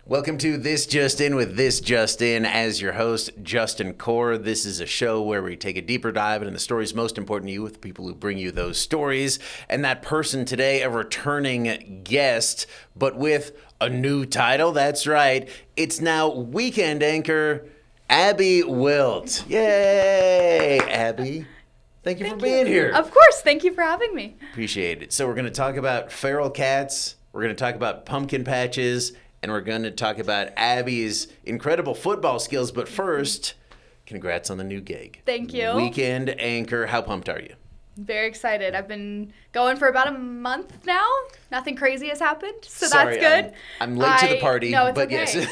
Welcome to This Just In with This Just In. As your host, Justin Core. This is a show where we take a deeper dive into the stories most important to you with the people who bring you those stories. And that person today, a returning guest, but with a new title. That's right. It's now weekend anchor, Abby Wilt. Yay, Abby. Thank you for being here. Of course. Thank you for having me. Appreciate it. So we're going to talk about feral cats. We're going to talk about pumpkin patches. And we're going to talk about Abby's incredible football skills. But first, congrats on the new gig. Thank you. Weekend anchor. How pumped are you? Very excited. I've been going for about a month now. Nothing crazy has happened, so Sorry, that's good. I'm late to the party. No, it's but okay. Yes.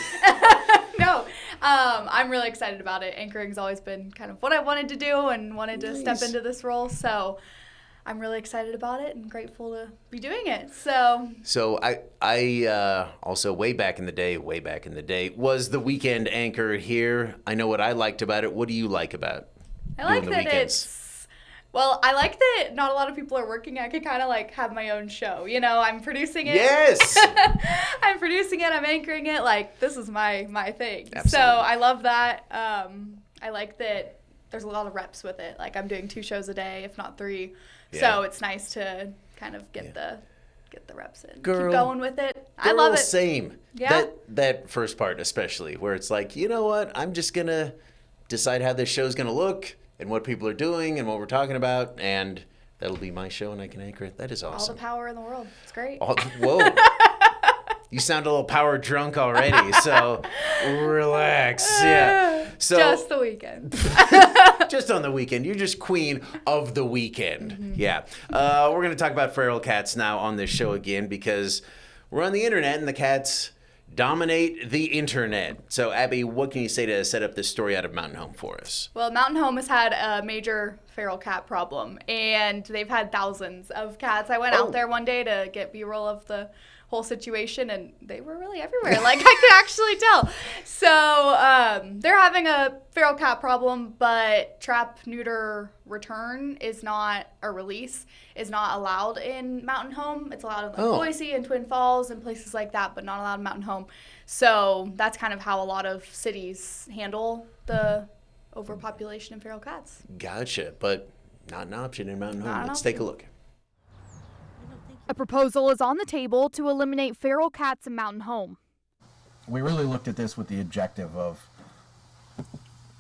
No, I'm really excited about it. Anchoring's always been kind of what I wanted to do and wanted to step into this role. So I'm really excited about it and grateful to be doing it. So I also way back in the day, was the weekend anchor here. I know what I liked about it. What do you like about doing the weekends? I like that not a lot of people are working. I can kind of like have my own show. You know, I'm producing it. Yes. I'm producing it. I'm anchoring it. Like, this is my thing. Absolutely. So I love that. I like that there's a lot of reps with it. Like, I'm doing 2 shows a day, if not 3. Yeah. So it's nice to kind of get the reps in. Keep going with it. I love it. Same. Yeah. That first part especially, where it's like, you know what? I'm just going to decide how this show's going to look and what people are doing and what we're talking about, and that'll be my show and I can anchor it. That is awesome. All the power in the world. It's great. Whoa. You sound a little power drunk already, so relax. Yeah. So just the weekend. Just on the weekend. You're just queen of the weekend. Mm-hmm. Yeah. We're going to talk about feral cats now on this show again because we're on the internet and the cats dominate the internet. So, Abby, what can you say to set up this story out of Mountain Home for us? Well, Mountain Home has had a major feral cat problem, and they've had thousands of cats. I went out there one day to get B-roll of the whole situation, and they were really everywhere. Like, I could actually tell. So they're having a feral cat problem, but trap, neuter, return is not, or release is not allowed in Mountain Home. It's allowed in like Boise and Twin Falls and places like that, but not allowed in Mountain Home. So that's kind of how a lot of cities handle the overpopulation of feral cats. Gotcha, but not an option in Mountain Home. Let's take a look. A proposal is on the table to eliminate feral cats in Mountain Home. We really looked at this with the objective of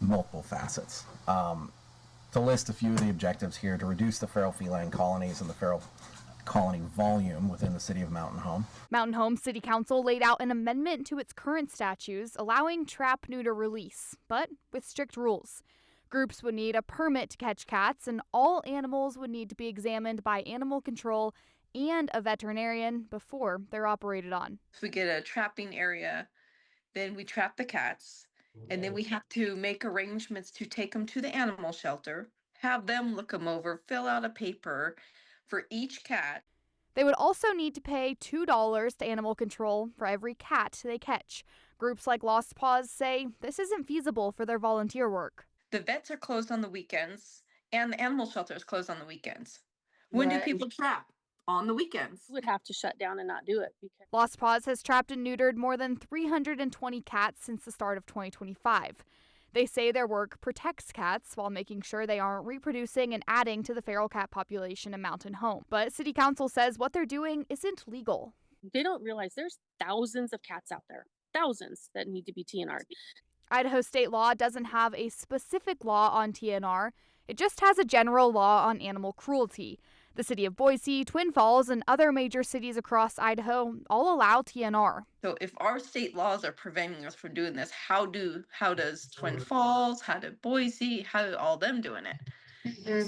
multiple facets. To list a few of the objectives here: to reduce the feral feline colonies and the feral colony volume within the city of Mountain Home. Mountain Home City Council laid out an amendment to its current statutes allowing trap, neuter, release, but with strict rules. Groups would need a permit to catch cats, and all animals would need to be examined by animal control and a veterinarian before they're operated on. If we get a trapping area, then we trap the cats, and then we have to make arrangements to take them to the animal shelter, have them look them over, fill out a paper for each cat. They would also need to pay $2 to animal control for every cat they catch. Groups like Lost Paws say this isn't feasible for their volunteer work. The vets are closed on the weekends, and the animal shelter is closed on the weekends. When do people trap? On the weekends. Would have to shut down and not do it. Because Lost Paws has trapped and neutered more than 320 cats since the start of 2025. They say their work protects cats while making sure they aren't reproducing and adding to the feral cat population in Mountain Home. But City Council says what they're doing isn't legal. they don't realize there's thousands of cats out there, thousands that need to be TNR'd. Idaho state law doesn't have a specific law on TNR. It just has a general law on animal cruelty. The city of Boise, Twin Falls, and other major cities across Idaho all allow TNR. So if our state laws are preventing us from doing this, how does Twin Falls, how did Boise, how do all them doing it?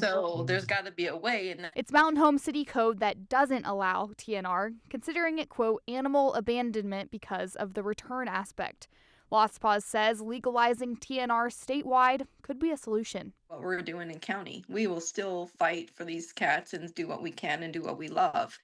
So there's got to be a way. And It's Mountain Home City Code that doesn't allow TNR, considering it, quote, animal abandonment because of the return aspect. Lost Paws says legalizing TNR statewide could be a solution. What we're doing in county, we will still fight for these cats and do what we can and do what we love.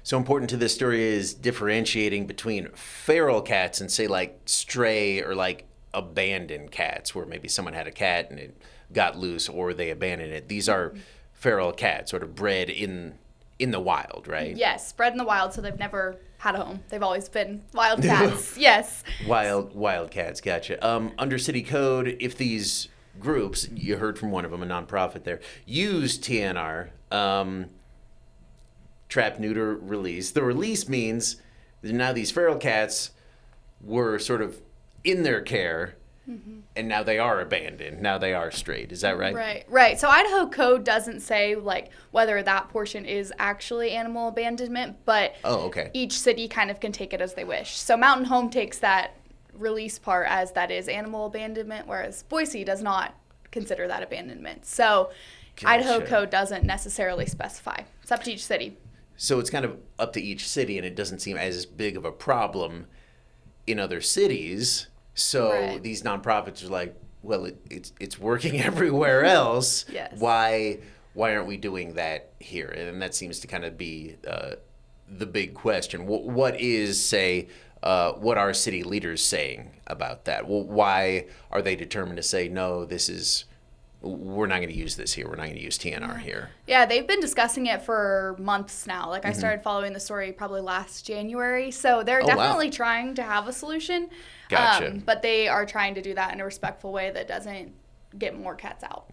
So important to this story is differentiating between feral cats and say like stray or like abandoned cats, where maybe someone had a cat and it got loose or they abandoned it. These are feral cats, sort of bred in in the wild, right? Yes, bred in the wild, so they've never had a home. They've always been wild cats. Yes. Wild cats, gotcha. Under city code, if these groups, you heard from one of them, a nonprofit there, use TNR, trap, neuter, release. The release means that now these feral cats were sort of in their care, and now they are abandoned. Now they are strayed. Is that right? Right. So Idaho code doesn't say like whether that portion is actually animal abandonment, but each city kind of can take it as they wish. So Mountain Home takes that release part as that is animal abandonment, whereas Boise does not consider that abandonment. So Idaho code doesn't necessarily specify. It's up to each city. So it's kind of up to each city, and it doesn't seem as big of a problem in other cities. So these nonprofits are like, well, it's working everywhere else. Yes. Why aren't we doing that here? And that seems to kind of be the big question. What are city leaders saying about that? Well, why are they determined to say, no, we're not going to use this here. We're not going to use TNR here. Yeah, they've been discussing it for months now. Like I started following the story probably last January. So they're definitely trying to have a solution. Gotcha. But they are trying to do that in a respectful way that doesn't get more cats out.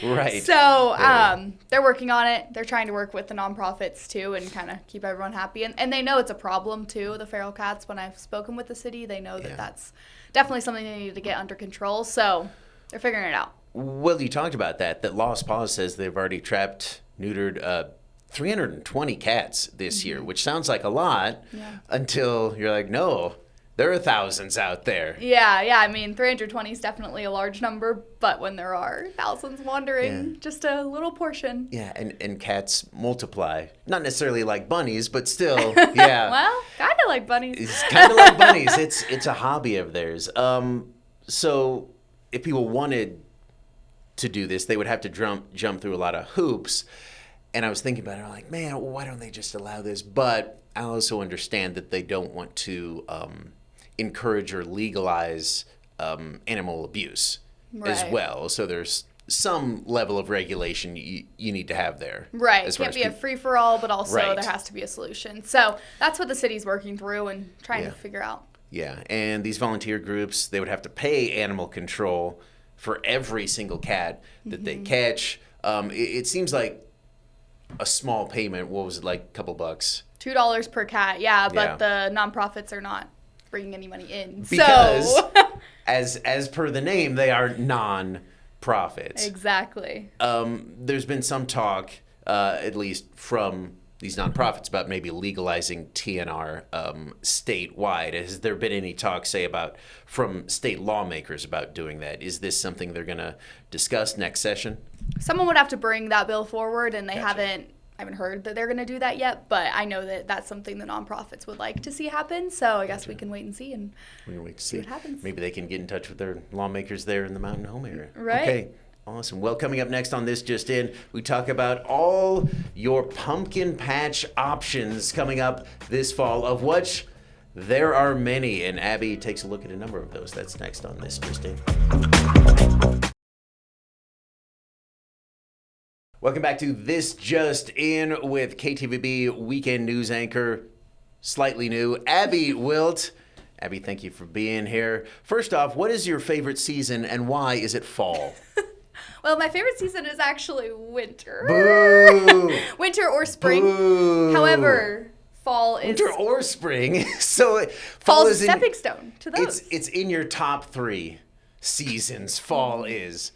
Right. So they're working on it. They're trying to work with the nonprofits too and kind of keep everyone happy. And they know it's a problem too, the feral cats. When I've spoken with the city, they know that that's definitely something they need to get under control. So they're figuring it out. Well, you talked about that Lost Paws says they've already trapped, neutered 320 cats this year, which sounds like a lot until you're like, no, there are thousands out there. Yeah. I mean, 320 is definitely a large number, but when there are thousands wandering, just a little portion. Yeah, and cats multiply. Not necessarily like bunnies, but still, yeah. Well, kind of like bunnies. It's kind of like bunnies. It's a hobby of theirs. So if people wanted to do this, they would have to jump through a lot of hoops. And I was thinking about it, I'm like, man, why don't they just allow this? But I also understand that they don't want to encourage or legalize animal abuse as well. So there's some level of regulation you need to have there. Right. It can't be a free-for-all, but also there has to be a solution. So that's what the city's working through and trying to figure out. Yeah, and these volunteer groups, they would have to pay animal control for every single cat that they catch. It seems like a small payment. What was it, like a couple bucks? $2 per cat, but the nonprofits are not bringing any money in. Because, so. as per the name, they are non-profits. Exactly. There's been some talk, at least from these nonprofits, about maybe legalizing TNR statewide. Has there been any talk, say, from state lawmakers about doing that? Is this something they're going to discuss next session? Someone would have to bring that bill forward, and they haven't heard that they're going to do that yet, but I know that that's something the nonprofits would like to see happen, so I guess we can wait and see see what happens. Maybe they can get in touch with their lawmakers there in the Mountain Home area. Right. Okay. Awesome. Well, coming up next on This Just In, we talk about all your pumpkin patch options coming up this fall, of which there are many, and Abby takes a look at a number of those. That's next on This Just In. Welcome back to This Just In with KTVB weekend news anchor, slightly new, Abby Wilt. Abby, thank you for being here. First off, what is your favorite season and why is it fall? Well, my favorite season is actually winter. Boo! Winter or spring. Boo! However, fall is... Winter or spring. So fall is a stepping stone to those. It's in your top 3 seasons. Fall is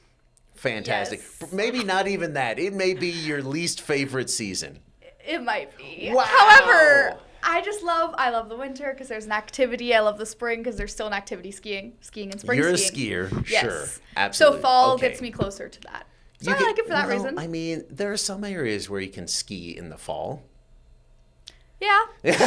fantastic. Yes. Maybe not even that. It may be your least favorite season. It might be. Wow. However, I love the winter because there's an activity. I love the spring because there's still an activity skiing and spring You're skiing. You're a skier, yes. Sure, absolutely. So fall gets me closer to that. So I like it for that reason. I mean, there are some areas where you can ski in the fall. Yeah. Not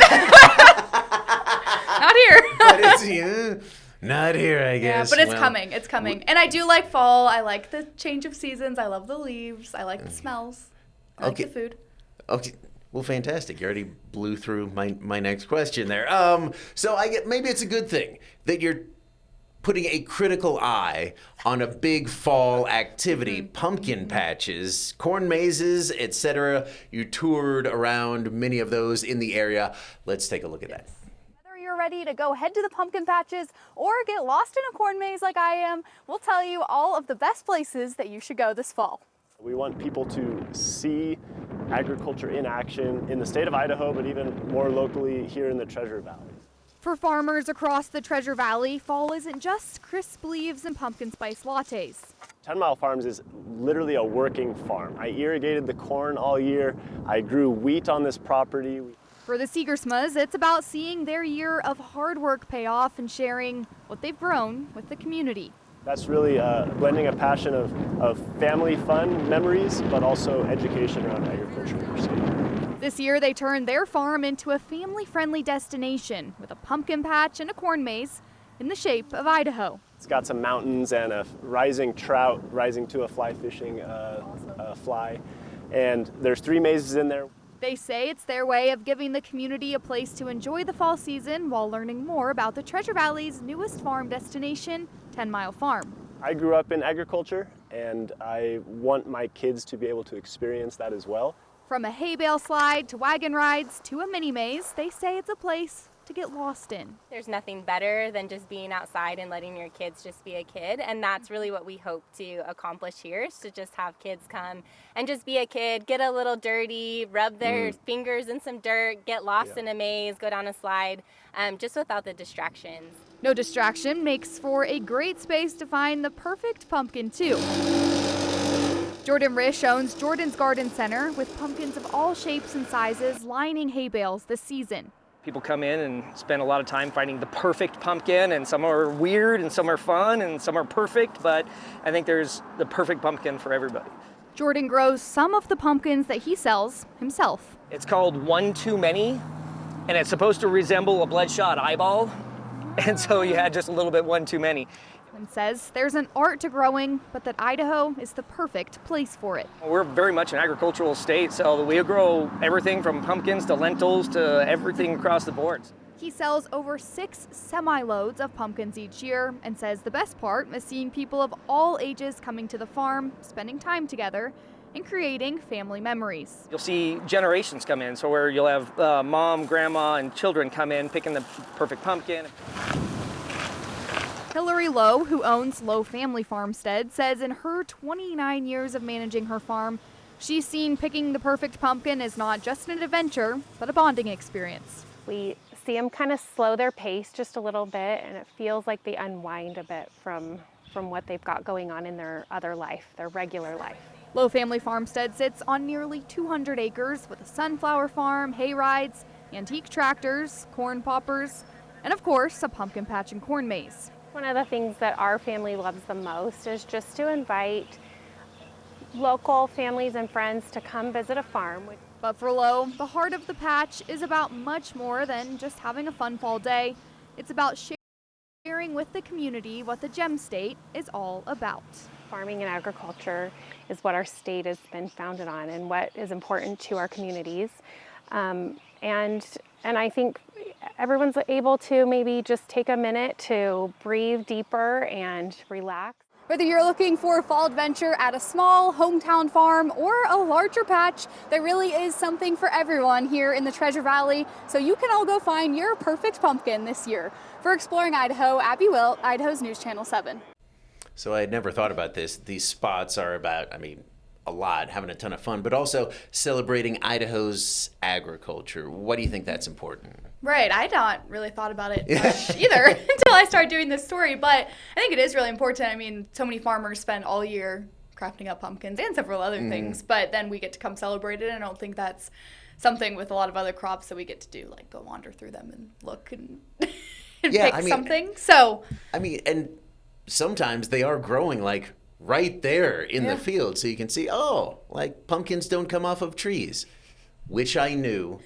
here. But it's not here, I guess. Yeah, but it's coming. It's coming. And I do like fall. I like the change of seasons. I love the leaves. I like the smells. I like the food. Okay. Well, fantastic. You already blew through my next question there. So maybe it's a good thing that you're putting a critical eye on a big fall activity, pumpkin patches, corn mazes, etc. You toured around many of those in the area. Let's take a look at that. Whether you're ready to go head to the pumpkin patches or get lost in a corn maze like I am, we'll tell you all of the best places that you should go this fall. We want people to see agriculture in action in the state of Idaho, but even more locally here in the Treasure Valley. For farmers across the Treasure Valley, fall isn't just crisp leaves and pumpkin spice lattes. 10 Mile Farms is literally a working farm. I irrigated the corn all year. I grew wheat on this property. For the Seegersmas, it's about seeing their year of hard work pay off and sharing what they've grown with the community. That's really blending a passion of family fun memories, but also education around agriculture in our state. This year, they turned their farm into a family-friendly destination with a pumpkin patch and a corn maze in the shape of Idaho. It's got some mountains and a rising trout rising to a fly fishing fly. And there's 3 mazes in there. They say it's their way of giving the community a place to enjoy the fall season while learning more about the Treasure Valley's newest farm destination, 10 Mile Farm. I grew up in agriculture, and I want my kids to be able to experience that as well. From a hay bale slide to wagon rides to a mini maze, they say it's a place to get lost in. There's nothing better than just being outside and letting your kids just be a kid, and that's really what we hope to accomplish here, is to just have kids come and just be a kid, get a little dirty, rub their fingers in some dirt, get lost in a maze, go down a slide, just without the distractions. No distraction makes for a great space to find the perfect pumpkin too. Jordan Risch owns Jordan's Garden Center with pumpkins of all shapes and sizes lining hay bales this season. People come in and spend a lot of time finding the perfect pumpkin, and some are weird and some are fun and some are perfect, but I think there's the perfect pumpkin for everybody. Jordan grows some of the pumpkins that he sells himself. It's called One Too Many, and it's supposed to resemble a bloodshot eyeball, and so you had just a little bit one too many. And says there's an art to growing, but that Idaho is the perfect place for it. We're very much an agricultural state, so we grow everything from pumpkins to lentils to everything across the board. He sells over 6 semi-loads of pumpkins each year and says the best part is seeing people of all ages coming to the farm, spending time together, and creating family memories. You'll see generations come in, so where you'll have mom, grandma, and children come in picking the perfect pumpkin. Hillary Lowe, who owns Lowe Family Farmstead, says in her 29 years of managing her farm, she's seen picking the perfect pumpkin as not just an adventure, but a bonding experience. We see them kind of slow their pace just a little bit, and it feels like they unwind a bit from what they've got going on in their other life, their regular life. Lowe Family Farmstead sits on nearly 200 acres with a sunflower farm, hay rides, antique tractors, corn poppers, and of course, a pumpkin patch and corn maze. One of the things that our family loves the most is just to invite local families and friends to come visit a farm. But for Lowe, the heart of the patch is about much more than just having a fun fall day. It's about sharing with the community what the Gem State is all about. Farming and agriculture is what our state has been founded on and what is important to our communities. And I think everyone's able to maybe just take a minute to breathe deeper and relax. Whether you're looking for a fall adventure at a small hometown farm or a larger patch, there really is something for everyone here in the Treasure Valley, so you can all go find your perfect pumpkin this year. For Exploring Idaho, Abby Wilt, Idaho's News Channel 7. So I had never thought about this. These spots are about, a lot, having a ton of fun, but also celebrating Idaho's agriculture. What do you think that's important? Right, I not really thought about it much either until I started doing this story, but I think it is really important. So many farmers spend all year crafting up pumpkins and several other things, but then we get to come celebrate it, and I don't think that's something with a lot of other crops that we get to do, like go wander through them and look and, and pick something. So, and sometimes they are growing like right there in the field, so you can see, pumpkins don't come off of trees, which I knew,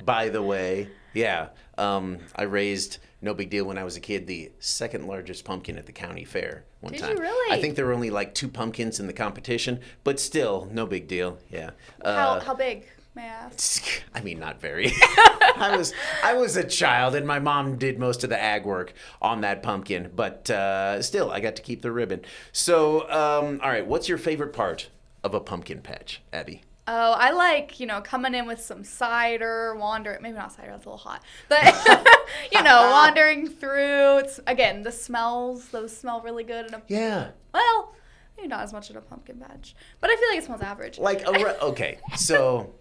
by the way. Yeah, I raised, no big deal, when I was a kid, the second largest pumpkin at the county fair one time. Did you really? I think there were only like 2 pumpkins in the competition, but still, no big deal. Yeah. How big? may I ask? I mean, not very. I was a child, and my mom did most of the ag work on that pumpkin. But still, I got to keep the ribbon. So, all right, what's your favorite part of a pumpkin patch, Abby? Oh, I like, coming in with some cider, maybe not cider, that's a little hot, but, wandering through. It's, again, the smells, those smell really good. Yeah. Well, maybe not as much in a pumpkin patch, but I feel like it smells average. Okay, so,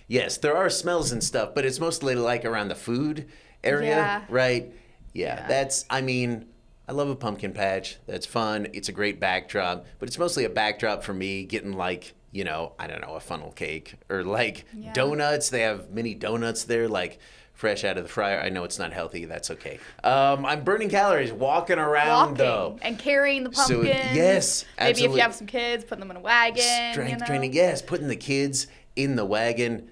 yes, there are smells and stuff, but it's mostly like around the food area, right? Yeah, I love a pumpkin patch. That's fun. It's a great backdrop, but it's mostly a backdrop for me getting like, I don't know, a funnel cake or like donuts. They have mini donuts there, like fresh out of the fryer. I know it's not healthy. That's okay. I'm burning calories walking around though. And carrying the pumpkin. So, yes, absolutely. Maybe if you have some kids, putting them in a wagon. Strength training, yes, putting the kids in the wagon.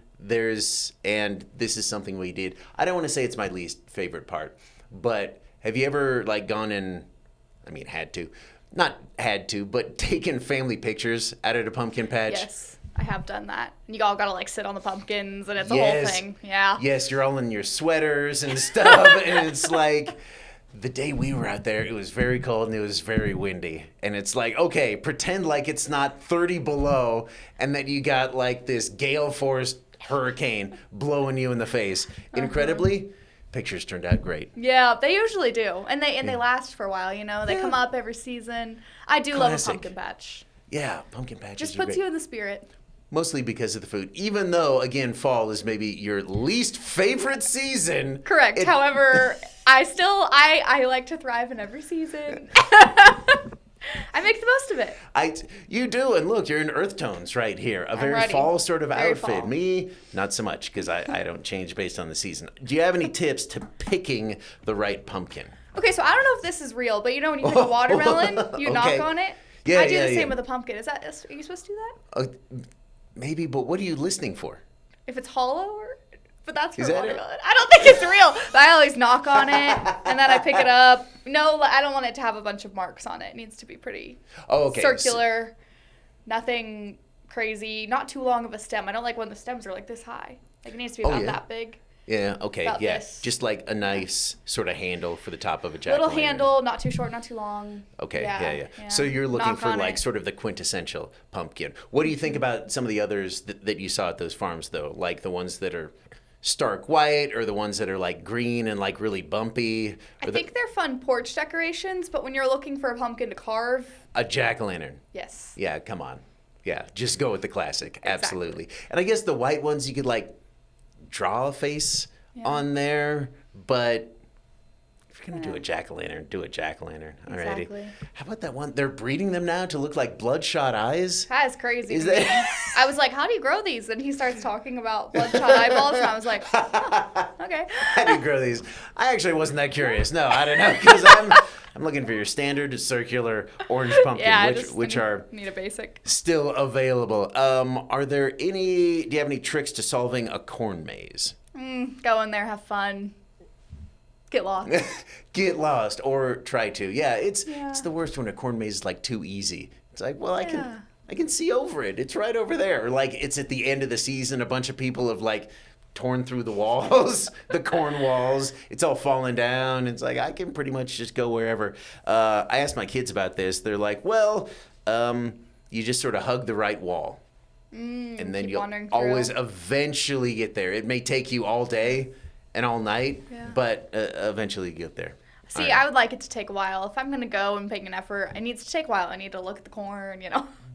And this is something we did. I don't want to say it's my least favorite part, but have you ever but taken family pictures out at a pumpkin patch? Yes, I have done that. And you all gotta sit on the pumpkins, and it's a whole thing. Yeah. Yes, you're all in your sweaters and stuff, and it's like the day we were out there, it was very cold and it was very windy, and it's like, okay, pretend like it's not 30 below, and that you got like this gale force hurricane blowing you in the face. Incredibly. Pictures turned out great. Yeah, they usually do. And they last for a while, They come up every season. I do love a pumpkin patch. Yeah, pumpkin patches Just are puts great. you in the spirit. Mostly because of the food. Even though, again, fall is maybe your least favorite season. Correct. However, I like to thrive in every season. I make the most of it. You do, and look, you're in earth tones right here. A very fall sort of outfit. Fall. Me, not so much, because I don't change based on the season. Do you have any tips to picking the right pumpkin? Okay, so I don't know if this is real, but when you pick a watermelon, you knock on it. Yeah, I do the same with a pumpkin. Are you supposed to do that? Maybe, but what are you listening for? If it's hollow but that's for Is that watermelon. I don't think it's real. But I always knock on it, and then I pick it up. No, I don't want it to have a bunch of marks on it. It needs to be pretty circular, nothing crazy, not too long of a stem. I don't like when the stems are like this high. Like it needs to be about that big. Yeah, okay, about yeah. this. Just like a nice sort of handle for the top of a jack-o'-lantern. Little handle, not too short, not too long. Okay, yeah. So you're looking for like sort of the quintessential pumpkin. What do you think about some of the others that you saw at those farms though? Like the ones that are stark white or the ones that are like green and like really bumpy? I think they're fun porch decorations, but when you're looking for a pumpkin to carve. A jack-o'-lantern. Yes. Yeah, come on. Yeah, just go with the classic. Exactly. Absolutely. And I guess the white ones you could like draw a face on there, but if you're going to do a jack-o'-lantern, do a jack-o'-lantern. Alrighty. Exactly. How about that one? They're breeding them now to look like bloodshot eyes. That is crazy. Is that? I was like, how do you grow these? And he starts talking about bloodshot eyeballs, and I was like, okay. How do you grow these? I actually wasn't that curious. No, I don't know, because I'm looking for your standard circular orange pumpkin, which are need a basic. Still available. Do you have any tricks to solving a corn maze? Go in there, have fun. Get lost. Get lost or try to. Yeah, it's the worst when a corn maze is like too easy. It's like, well, I can see over it. It's right over there. Or like it's at the end of the season, a bunch of people have like torn through the walls, the corn walls. It's all falling down. It's like I can pretty much just go wherever. I asked my kids about this. They're like, well, you just sort of hug the right wall. And then you'll always eventually get there. It may take you all day and all night, but eventually you get there. See, right. I would like it to take a while. If I'm going to go and make an effort, it needs to take a while. I need to look at the corn,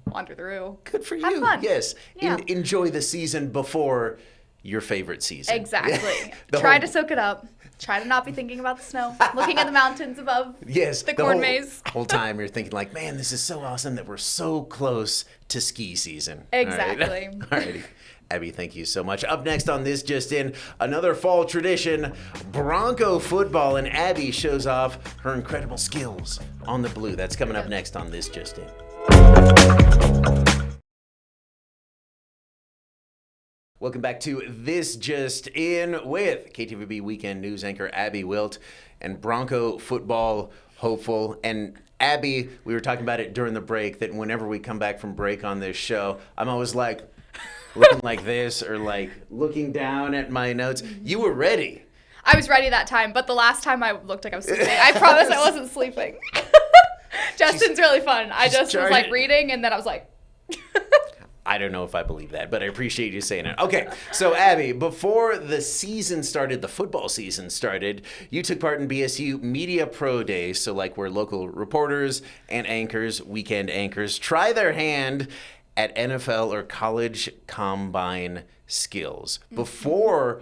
wander through. Good for you. Have fun. Yes. Yeah. Enjoy the season before your favorite season. Exactly. Try to soak it up. Try to not be thinking about the snow. Looking at the mountains above the corn maze. Whole time you're thinking like, man, this is so awesome that we're so close to ski season. Exactly. All righty. Abby, thank you so much. Up next on This Just In, another fall tradition, Bronco Football, and Abby shows off her incredible skills on the blue. That's coming up next on This Just In. Welcome back to This Just In with KTVB Weekend News anchor Abby Wilt and Bronco Football hopeful. And Abby, we were talking about it during the break that whenever we come back from break on this show, I'm always like, looking like this or like looking down at my notes. You were ready. I was ready that time, but the last time I looked like I was sleeping. I promise I wasn't sleeping. JustIN's really fun. I just was like reading, and then I was like. I don't know if I believe that, but I appreciate you saying it. Okay, so Abby, before the season started, the football season started, you took part in BSU Media Pro Days, so like where local reporters and anchors, weekend anchors, try their hand at NFL or college combine skills. Before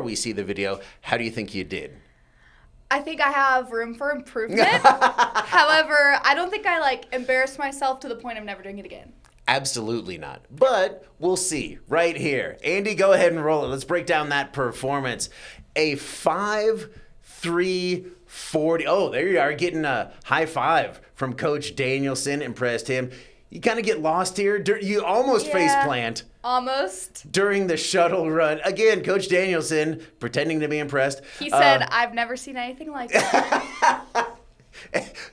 we see the video, how do you think you did? I think I have room for improvement. However, I don't think I like embarrassed myself to the point of never doing it again. Absolutely not. But we'll see right here. Andy, go ahead and roll it. Let's break down that performance. A 5.3 40. Oh, there you are, getting a high five from Coach Danielson. Impressed him. You kind of get lost here. You almost face plant. Almost. During the shuttle run. Again, Coach Danielson pretending to be impressed. He said, I've never seen anything like that.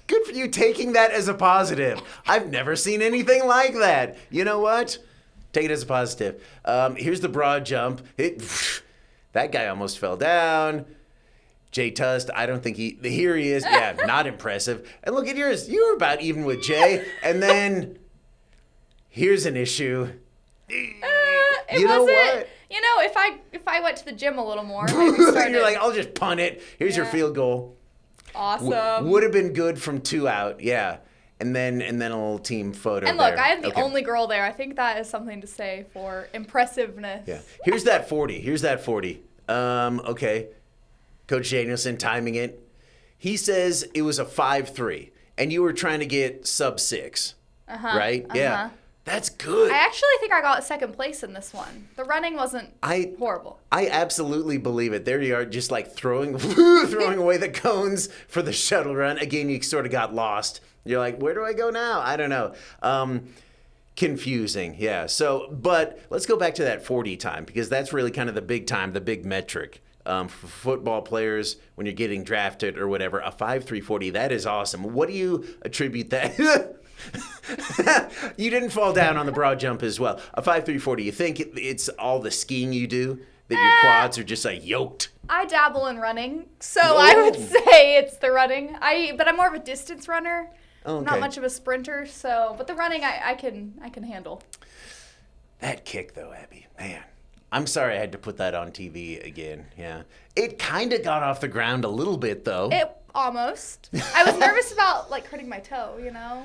Good for you taking that as a positive. I've never seen anything like that. You know what? Take it as a positive. Here's the broad jump. That guy almost fell down. Jay Tust, I don't think here he is. Yeah, not impressive. And look at yours. You were about even with Jay. And then here's an issue. It wasn't. You know, if I went to the gym a little more, maybe you're like, I'll just punt it. Here's your field goal. Awesome. Would have been good from 2 out, yeah. And then a little team photo. And look, I am the only girl there. I think that is something to say for impressiveness. Yeah. Here's that 40. Okay. Coach Danielson timing it. He says it was a 5.3, and you were trying to get sub 6. Right? Yeah. That's good. I actually think I got second place in this one. The running wasn't horrible. I absolutely believe it. There you are, just like throwing away the cones for the shuttle run. Again, you sort of got lost. You're like, where do I go now? I don't know. Confusing, yeah. So, but let's go back to that 40 time, because that's really kind of the big time, the big metric. For football players, when you're getting drafted or whatever, a 5.3 40, that is awesome. What do you attribute that? You didn't fall down on the broad jump as well. A 5.3 40, you think it's all the skiing you do? That your quads are just like yoked? I dabble in running, so I would say it's the running. But I'm more of a distance runner. Okay. Not much of a sprinter, but the running I can handle. That kick though, Abby, man. I'm sorry I had to put that on TV again. Yeah. It kind of got off the ground a little bit, though. It almost. I was nervous about, like, hurting my toe, you know?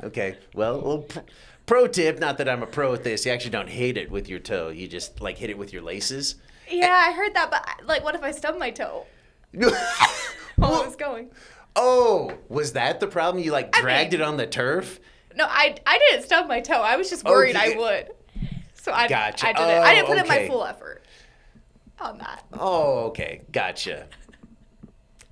Okay. Well, pro tip, not that I'm a pro at this, you actually don't hit it with your toe. You just, like, hit it with your laces. Yeah, I heard that, but, like, what if I stubbed my toe? While I was going. Oh, was that the problem? You, like, dragged it on the turf? No, I didn't stub my toe. I was just worried I would. So I didn't. I didn't put in my full effort on that. Oh, okay. Gotcha.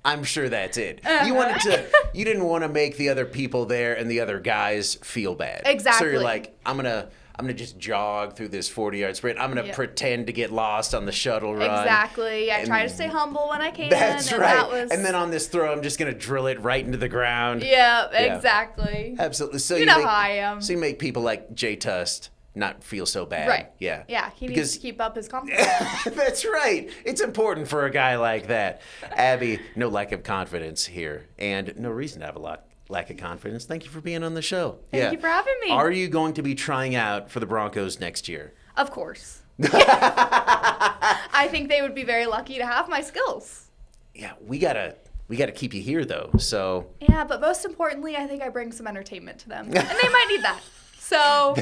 I'm sure that's it. You didn't want to make the other people there and the other guys feel bad. Exactly. So you're like, I'm gonna just jog through this 40-yard sprint. I'm gonna pretend to get lost on the shuttle run. Exactly. I try to stay humble when I can. That's right. And then on this throw, I'm just gonna drill it right into the ground. Yeah, exactly. Absolutely. So you know how I am. So you make people like Jay Tust not feel so bad. Right. Yeah. Yeah, he needs to keep up his confidence. That's right. It's important for a guy like that. Abby, no lack of confidence here, and no reason to have a lack of confidence. Thank you for being on the show. Thank you for having me. Are you going to be trying out for the Broncos next year? Of course. I think they would be very lucky to have my skills. Yeah, we gotta keep you here though. So. Yeah, but most importantly, I think I bring some entertainment to them, and they might need that. So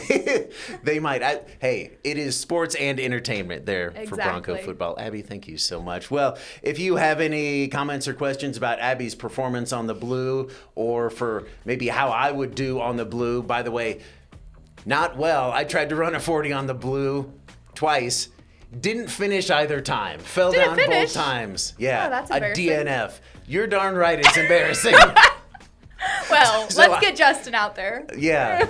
they might. Hey, it is sports and entertainment there for Bronco Football. Abby, thank you so much. Well, if you have any comments or questions about Abby's performance on the blue, or for maybe how I would do on the blue, by the way, not well. I tried to run a 40 on the blue twice. Didn't finish either time. Fell down both times. Yeah, that's a embarrassing. DNF. You're darn right. It's embarrassing. Well, let's get JustIN out there. Yeah,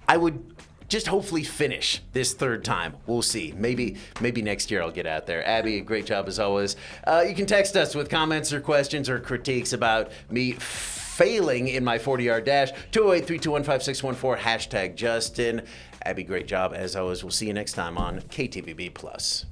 I would just hopefully finish this third time. We'll see. Maybe next year I'll get out there. Abby, great job as always. You can text us with comments or questions or critiques about me failing in my 40-yard dash. 208-321-5614, hashtag JustIN. Abby, great job as always. We'll see you next time on KTVB Plus.